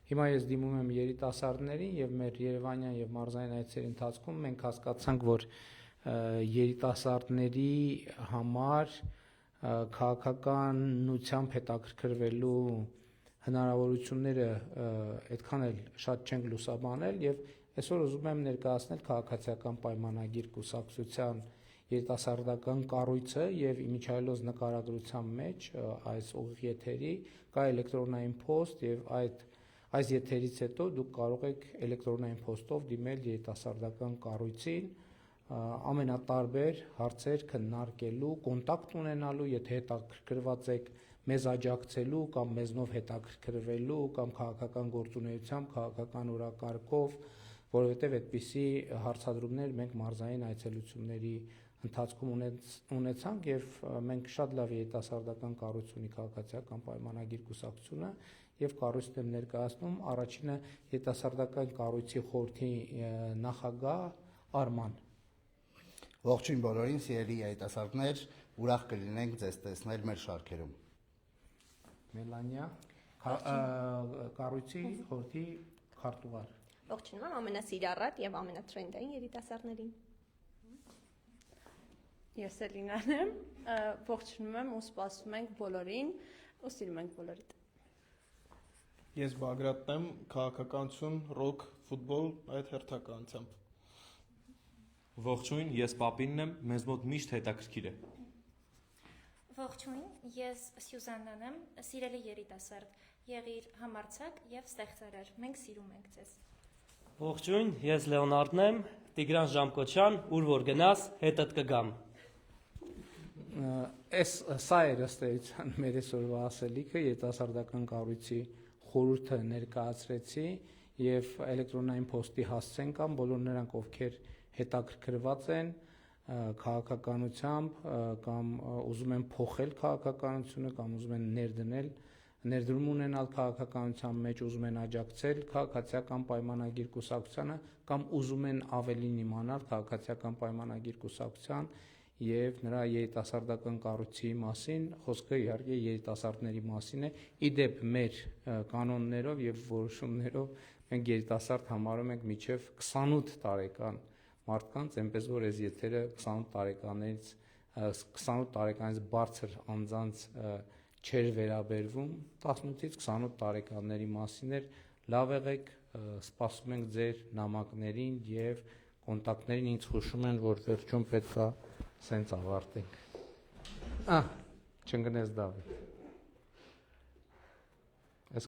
Հիմա ես դիմում եմ երիտասարդներին եւ մեր Երևանյան եւ մարզային այցերի ընթացքում մենք հասկացանք, որ երիտասարդների համար քաղաքականությամբ հետաքրքրվելու հնարավորությունները այդքան էլ շատ չենք լուսաբանել եւ այսօր ուզում եմ ներկայացնել քաղաքացիական պայմանագիր կուսակցության երիտասարդական կառույցը եւ իմիջայլոց նկարագրության մեջ այս ուղիղ եթերի կա էլեկտրոնային փոստ եւ այս եթերից հետո դուք կարող եք էլեկտրոնային փոստով դիմել երիտասարդական կառույցին ամենատարբեր հարցեր քննարկելու, կոնտակտ ունենալու, եթե հետաքրքրված եք մեզ աջակցելու կամ մեզնով հետաքրքրվելու կամ քաղաքական գործունեությամբ, քաղաքական օրակարգով, որովհետև այդպիսի հարցադրումներ մենք մարզային այցելությունների ընթացքում ունեցանք եւ մենք շատ լավ երիտասարդական կառույց ունի քաղաքացիական պայմանագիր կուսակցությունը եւ կառույցն եմ ներկայացնում առաջինը երիտասարդական կառույցի խորհրդի նախագահ Արման Ողջույն բոլորին, սիրելի երիտասարդներ, ուրախ կլինենք ձեզ տեսնել մեր շարքերում։ Մելանիա, կառույցի խորհրդի քարտուղար։ Ողջունում եմ ամենասիրառատ եւ ամենատրենդային երիտասարդներին։ Ես Էլինան եմ, ողջունում եմ ու սպասում ենք բոլորին, ու սիրում ենք բոլորիդ։ Ես Բագրատն եմ, քաղաքականություն, ռոք, ֆուտբոլ այդ հերթականությամբ։ Ողջույն, ես Պապինն եմ, մեզ մոտ միշտ հետաքրքիր է։ Ողջույն, ես Սյուզաննան եմ, սիրելի երիտասարդ, եղիր համարձակ եւ ստեղծարար, մենք սիրում ենք ձեզ։ Ողջույն, ես Լեոնարդն եմ, Տիգրան Ժամկոչյան, ուր որ գնաս, հետդ կգամ։ Սա էր ըստ էության մեր այսօրվա ասելիքը, երիտասարդական կառույցի խորհուրդը ներկայացրեցի եւ էլեկտրոնային փոստի հասցեն կամ բոլոր նրանք, ովքեր հետաքրքրված են քաղաքականությամբ կամ ուզում են փոխել քաղաքականությունը կամ ուզում են ներդրում ունենալ քաղաքականության մեջ, ուզում են աջակցել քաղաքացիական պայմանագիր կուսակցությանը կամ ուզում են ավելին իմանալ քաղաքացիական պայմանագիր կուսակցության եւ նրա երիտասարդական կառույցի մասին, խոսքը իհարկե երիտասարդների մասին է, իդեպ մեր կանոններով եւ որոշումներով մենք երիտասարդ համարում ենք մինչեւ 28 տարեկան մարդկանց, այնպես որ այս եթերը 28 տարեկանից բարձր անձանց չեր վերաբերվում, 18-ից 28 տարեկանների մասին էր, լավ եղեք, սպասում ենք ձեր նամակներին եւ կոնտակտներին, ինձ հուշում են, որ վերջում պետք է սենց ավարտենք։ Չընկնես Դավիթ։